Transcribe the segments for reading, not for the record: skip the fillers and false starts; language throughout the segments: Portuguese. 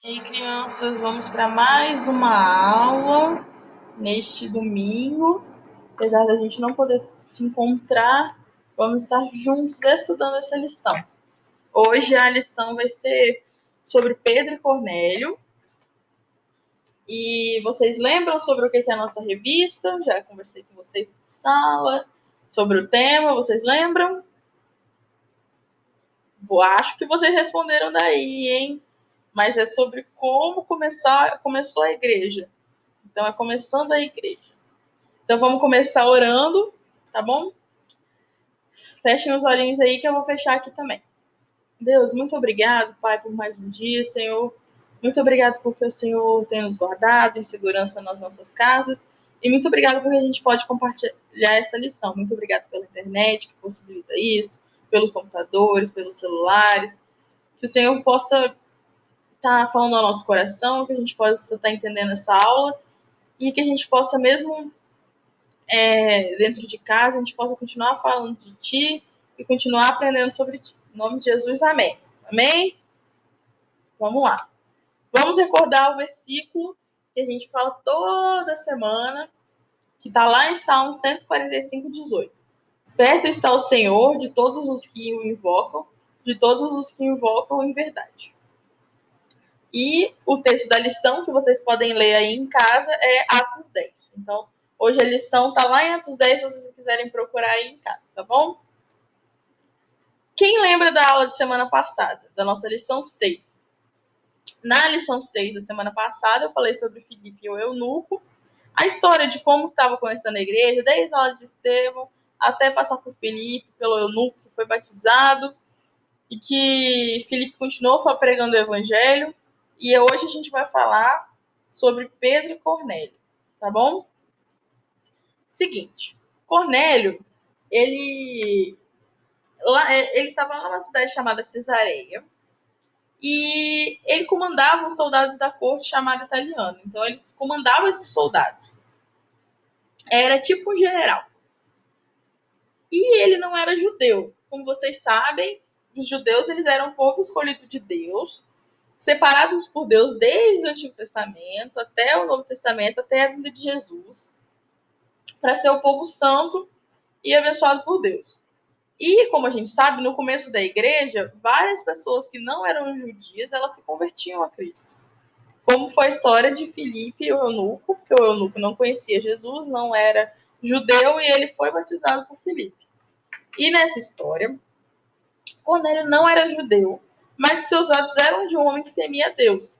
E crianças, vamos para mais uma aula neste domingo. Apesar da gente não poder se encontrar, vamos estar juntos estudando essa lição. Hoje a lição vai ser sobre Pedro e Cornélio. E vocês lembram sobre o que é a nossa revista? Já conversei com vocês na sala sobre o tema, vocês lembram? Acho que vocês responderam daí, hein? Mas é sobre como começou a igreja. Então, é começando a igreja. Então, vamos começar orando, tá bom? Fechem os olhinhos aí que eu vou fechar aqui também. Deus, muito obrigado, Pai, por mais um dia, Senhor. Muito obrigado porque o Senhor tem nos guardado em segurança nas nossas casas. E muito obrigado porque a gente pode compartilhar essa lição. Muito obrigado pela internet, que possibilita isso, pelos computadores, pelos celulares. Que o Senhor possa estar falando ao nosso coração, que a gente possa estar entendendo essa aula e que a gente possa mesmo dentro de casa, a gente possa continuar falando de Ti e continuar aprendendo sobre Ti. Em nome de Jesus, amém. Amém? Vamos lá. Vamos recordar o versículo que a gente fala toda semana, que está lá em Salmo 145, 18. Perto está o Senhor de todos os que o invocam, de todos os que o invocam em verdade. E o texto da lição que vocês podem ler aí em casa é Atos 10. Então, hoje a lição está lá em Atos 10, se vocês quiserem procurar aí em casa, tá bom? Quem lembra da aula de semana passada, da nossa lição 6? Na lição 6 da semana passada, eu falei sobre Filipe e o eunuco, a história de como estava começando a igreja, desde a aula de Estevão até passar por Filipe, pelo eunuco que foi batizado, e que Filipe continuou pregando o evangelho. E hoje a gente vai falar sobre Pedro e Cornélio, tá bom? Seguinte, Cornélio, ele estava lá numa cidade chamada Cesareia, e ele comandava os soldados da corte chamada italiana. Então, eles comandavam esses soldados. Era tipo um general. E ele não era judeu. Como vocês sabem, os judeus eles eram um povo escolhido de Deus, separados por Deus desde o Antigo Testamento até o Novo Testamento, até a vinda de Jesus, para ser o povo santo e abençoado por Deus. E, como a gente sabe, no começo da igreja, várias pessoas que não eram judias, elas se convertiam a Cristo. Como foi a história de Filipe e o eunuco, porque o eunuco não conhecia Jesus, não era judeu, e ele foi batizado por Filipe. E nessa história, Cornélio não era judeu, mas seus atos eram de um homem que temia Deus.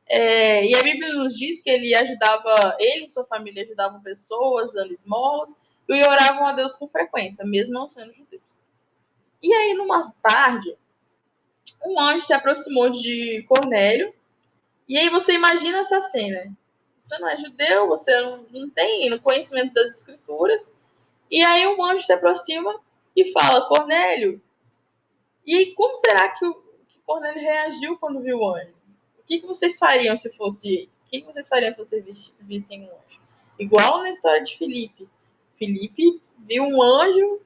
E a Bíblia nos diz que ele e sua família ajudavam pessoas, dando esmolas, e oravam a Deus com frequência, mesmo não sendo judeus. E aí, numa tarde, um anjo se aproximou de Cornélio, e aí você imagina essa cena. Você não é judeu, você não tem conhecimento das escrituras, e aí um anjo se aproxima e fala, Cornélio. E aí, como será que Cornélio reagiu quando viu o anjo? O que vocês fariam se fosse... O que vocês fariam se vocês vissem um anjo? Igual na história de Filipe. Filipe viu um anjo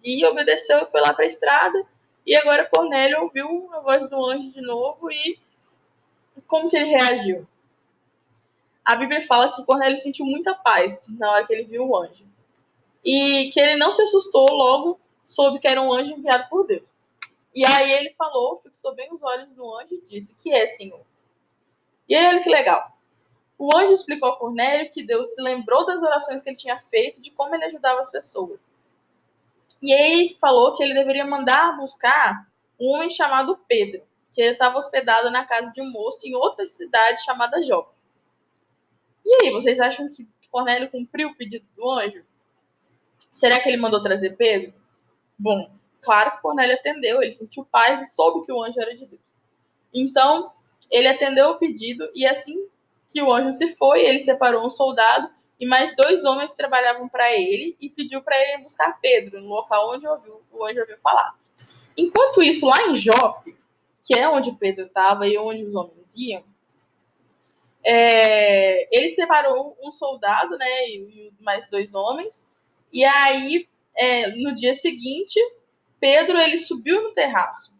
e obedeceu e foi lá para a estrada. E agora Cornélio ouviu a voz do anjo de novo e como que ele reagiu? A Bíblia fala que Cornélio sentiu muita paz na hora que ele viu o anjo. E que ele não se assustou logo, soube que era um anjo enviado por Deus. E aí ele falou, fixou bem os olhos no anjo e disse, que é, Senhor? E aí, olha que legal. O anjo explicou a Cornélio que Deus se lembrou das orações que ele tinha feito, de como ele ajudava as pessoas. E aí falou que ele deveria mandar buscar um homem chamado Pedro, que ele estava hospedado na casa de um moço em outra cidade chamada Jope. E aí, vocês acham que Cornélio cumpriu o pedido do anjo? Será que ele mandou trazer Pedro? Bom, claro que Cornélio atendeu, ele sentiu paz e soube que o anjo era de Deus. Então, ele atendeu o pedido e assim que o anjo se foi, ele separou um soldado e mais 2 homens que trabalhavam para ele e pediu para ele buscar Pedro no local onde o anjo ouviu falar. Enquanto isso, lá em Jope, que é onde Pedro estava e onde os homens iam, ele separou um soldado, né, e mais 2 homens, e aí, no dia seguinte, Pedro ele subiu no terraço.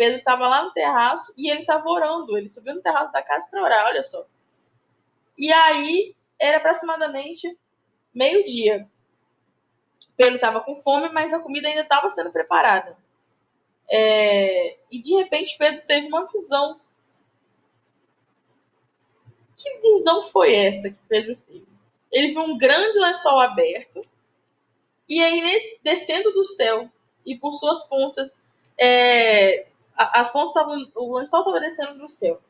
Pedro estava lá no terraço e ele estava orando. Ele subiu no terraço da casa para orar, olha só. E aí, era aproximadamente meio-dia. Pedro estava com fome, mas a comida ainda estava sendo preparada. E de repente, Pedro teve uma visão. Que visão foi essa que Pedro teve? Ele viu um grande lençol aberto, e aí, descendo do céu, e por suas pontas, as pontas estavam. O lençol estava descendo do céu.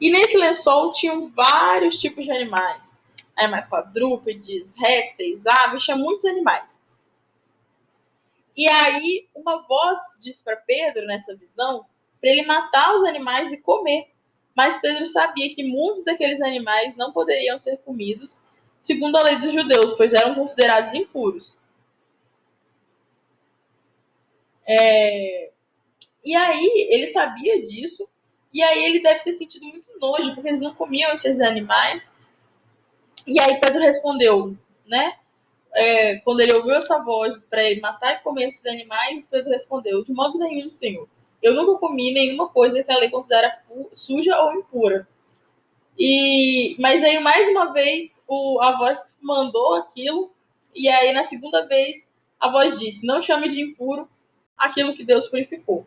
E nesse lençol tinham vários tipos de animais. Animais quadrúpedes, répteis, aves, tinha muitos animais. E aí uma voz disse para Pedro, nessa visão, para ele matar os animais e comer. Mas Pedro sabia que muitos daqueles animais não poderiam ser comidos, segundo a lei dos judeus, pois eram considerados impuros. E aí ele sabia disso, e aí ele deve ter sentido muito nojo, porque eles não comiam esses animais. E aí Pedro respondeu, né? Quando ele ouviu essa voz para ele matar e comer esses animais, Pedro respondeu: de modo nenhum, Senhor. Eu nunca comi nenhuma coisa que a lei considera suja ou impura. Mas aí, mais uma vez, a voz mandou aquilo, e aí, na segunda vez, a voz disse: não chame de impuro aquilo que Deus purificou.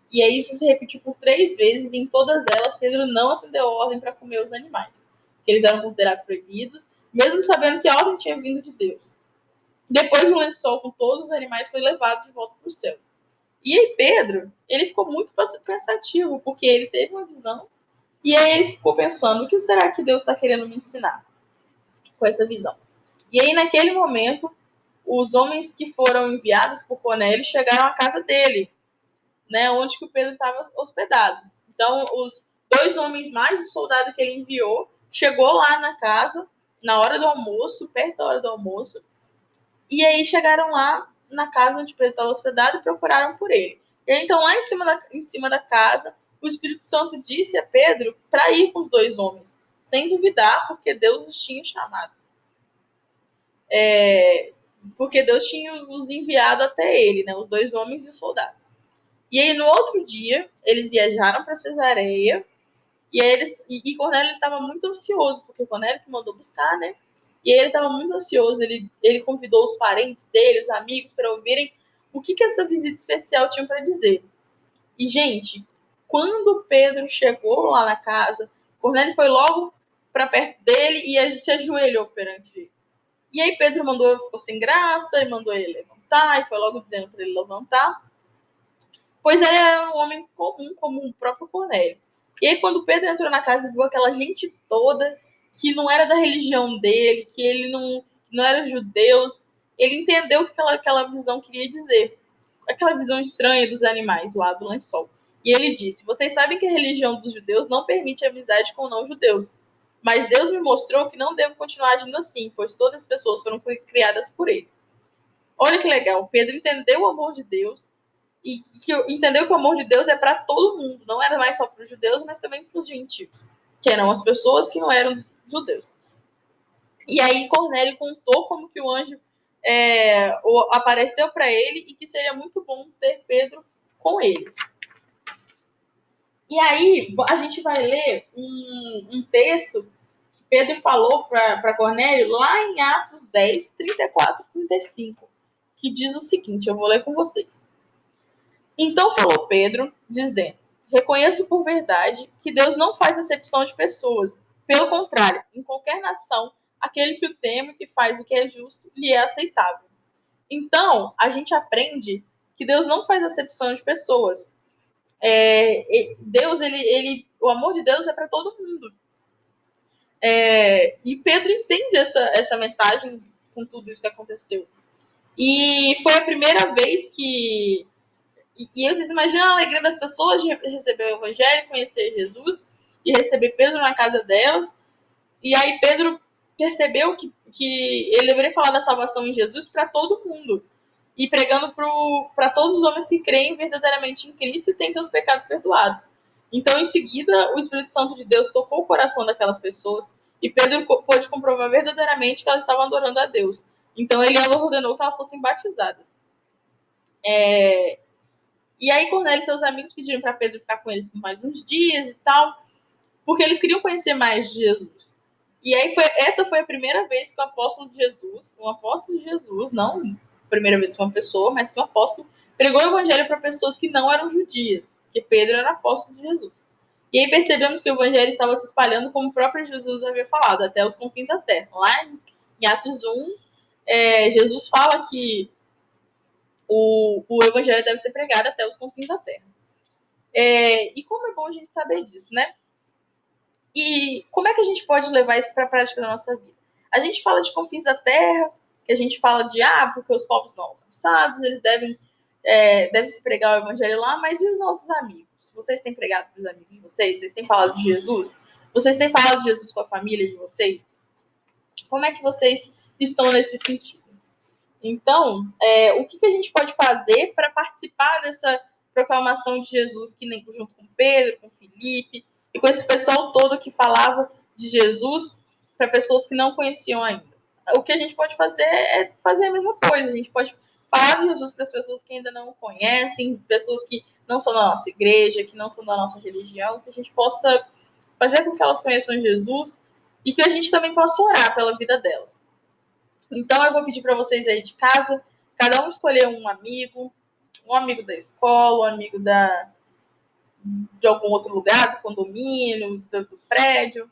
E aí, isso se repetiu por 3 vezes, e em todas elas, Pedro não atendeu a ordem para comer os animais, que eles eram considerados proibidos, mesmo sabendo que a ordem tinha vindo de Deus. Depois o lençol com todos os animais foi levado de volta para os céus. E aí Pedro, ele ficou muito pensativo, porque ele teve uma visão, e aí ele ficou pensando: o que será que Deus está querendo me ensinar com essa visão? E aí, naquele momento, os homens que foram enviados por Cornélio chegaram à casa dele, né, onde que o Pedro estava hospedado. Então, os 2 homens mais o soldado que ele enviou chegou lá na casa, na hora do almoço, perto da hora do almoço, e aí chegaram lá na casa onde Pedro estava hospedado e procuraram por ele. E aí, então, lá em cima da casa, o Espírito Santo disse a Pedro para ir com os 2 homens, sem duvidar, porque Deus os tinha chamado. Porque Deus tinha os enviado até ele, né, os 2 homens e o soldado. E aí, no outro dia, eles viajaram para Cesareia, e Cornélio estava muito ansioso, porque Cornélio que mandou buscar, né? E aí ele estava muito ansioso, ele convidou os parentes dele, os amigos, para ouvirem o que essa visita especial tinha para dizer. E, gente, quando Pedro chegou lá na casa, Cornélio foi logo para perto dele e se ajoelhou perante ele. E aí Pedro ficou sem graça, e mandou ele levantar, e foi logo dizendo para ele levantar, pois ele era um homem comum, como o próprio Cornélio. E aí, quando Pedro entrou na casa e viu aquela gente toda que não era da religião dele, que ele não era judeus, ele entendeu o que aquela visão queria dizer. Aquela visão estranha dos animais lá do lençol. E ele disse: vocês sabem que a religião dos judeus não permite amizade com não-judeus. Mas Deus me mostrou que não devo continuar agindo assim, pois todas as pessoas foram criadas por ele. Olha que legal, Pedro entendeu o amor de Deus, e que entendeu que o amor de Deus é para todo mundo, não era mais só para os judeus, mas também para os gentios, que eram as pessoas que não eram judeus. E aí Cornélio contou como que o anjo apareceu para ele e que seria muito bom ter Pedro com eles. E aí a gente vai ler um texto que Pedro falou para Cornélio lá em Atos 10, 34 e 35, que diz o seguinte, eu vou ler com vocês. Então falou Pedro, dizendo: reconheço por verdade que Deus não faz acepção de pessoas. Pelo contrário, em qualquer nação, aquele que o teme e faz o que é justo lhe é aceitável. Então, a gente aprende que Deus não faz acepção de pessoas. Deus, o amor de Deus é para todo mundo. E Pedro entende essa mensagem com tudo isso que aconteceu. E foi a primeira vez que E vocês imaginam a alegria das pessoas de receber o evangelho, conhecer Jesus e receber Pedro na casa delas. E aí Pedro percebeu que ele deveria falar da salvação em Jesus para todo mundo. E pregando para todos os homens que creem verdadeiramente em Cristo e têm seus pecados perdoados. Então, em seguida, o Espírito Santo de Deus tocou o coração daquelas pessoas e Pedro pôde comprovar verdadeiramente que elas estavam adorando a Deus. Então, ele ordenou que elas fossem batizadas. E aí Cornélio e seus amigos pediram para Pedro ficar com eles por mais uns dias e tal, porque eles queriam conhecer mais de Jesus. E aí essa foi a primeira vez que o apóstolo de Jesus, um apóstolo de Jesus, não a primeira vez que uma pessoa, mas que um apóstolo pregou o evangelho para pessoas que não eram judias, porque Pedro era apóstolo de Jesus. E aí percebemos que o evangelho estava se espalhando como o próprio Jesus havia falado, até os confins da terra. Lá em Atos 1, Jesus fala que o evangelho deve ser pregado até os confins da terra. E como é bom a gente saber disso, né? E como é que a gente pode levar isso para a prática da nossa vida? A gente fala de confins da terra, que a gente fala de, porque os povos não alcançados, eles devem se pregar o evangelho lá, mas e os nossos amigos? Vocês têm pregado para os amigos de vocês? Vocês têm falado de Jesus? Vocês têm falado de Jesus com a família de vocês? Como é que vocês estão nesse sentido? Então, o que a gente pode fazer para participar dessa proclamação de Jesus, que nem junto com Pedro, com Felipe, e com esse pessoal todo que falava de Jesus para pessoas que não conheciam ainda? O que a gente pode fazer é fazer a mesma coisa. A gente pode falar de Jesus para as pessoas que ainda não o conhecem, pessoas que não são da nossa igreja, que não são da nossa religião, que a gente possa fazer com que elas conheçam Jesus e que a gente também possa orar pela vida delas. Então eu vou pedir para vocês aí de casa, cada um escolher um amigo da escola, um amigo de algum outro lugar, do condomínio, do prédio,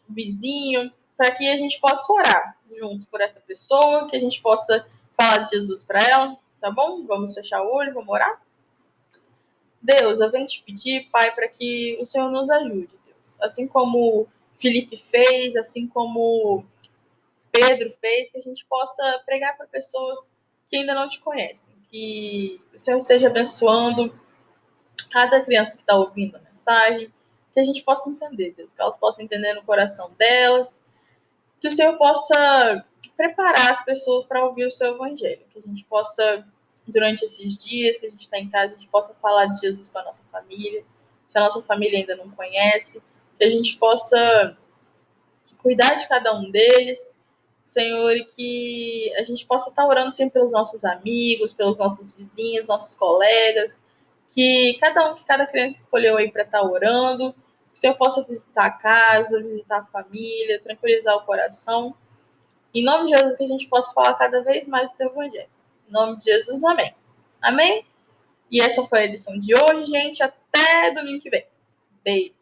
vizinho, para que a gente possa orar juntos por essa pessoa, que a gente possa falar de Jesus para ela, tá bom? Vamos fechar o olho, vamos orar? Deus, eu venho te pedir, Pai, para que o Senhor nos ajude, Deus. Assim como Felipe fez, assim como Pedro fez, que a gente possa pregar para pessoas que ainda não te conhecem. Que o Senhor esteja abençoando cada criança que está ouvindo a mensagem, que a gente possa entender, Deus, que elas possam entender no coração delas, que o Senhor possa preparar as pessoas para ouvir o seu evangelho, que a gente possa, durante esses dias que a gente está em casa, a gente possa falar de Jesus com a nossa família, se a nossa família ainda não conhece, que a gente possa cuidar de cada um deles, Senhor, e que a gente possa estar orando sempre pelos nossos amigos, pelos nossos vizinhos, nossos colegas, que cada criança escolheu aí para estar orando, que o Senhor possa visitar a casa, visitar a família, tranquilizar o coração. Em nome de Jesus, que a gente possa falar cada vez mais do teu evangelho. Em nome de Jesus, amém. Amém? E essa foi a lição de hoje, gente. Até domingo que vem. Beijo.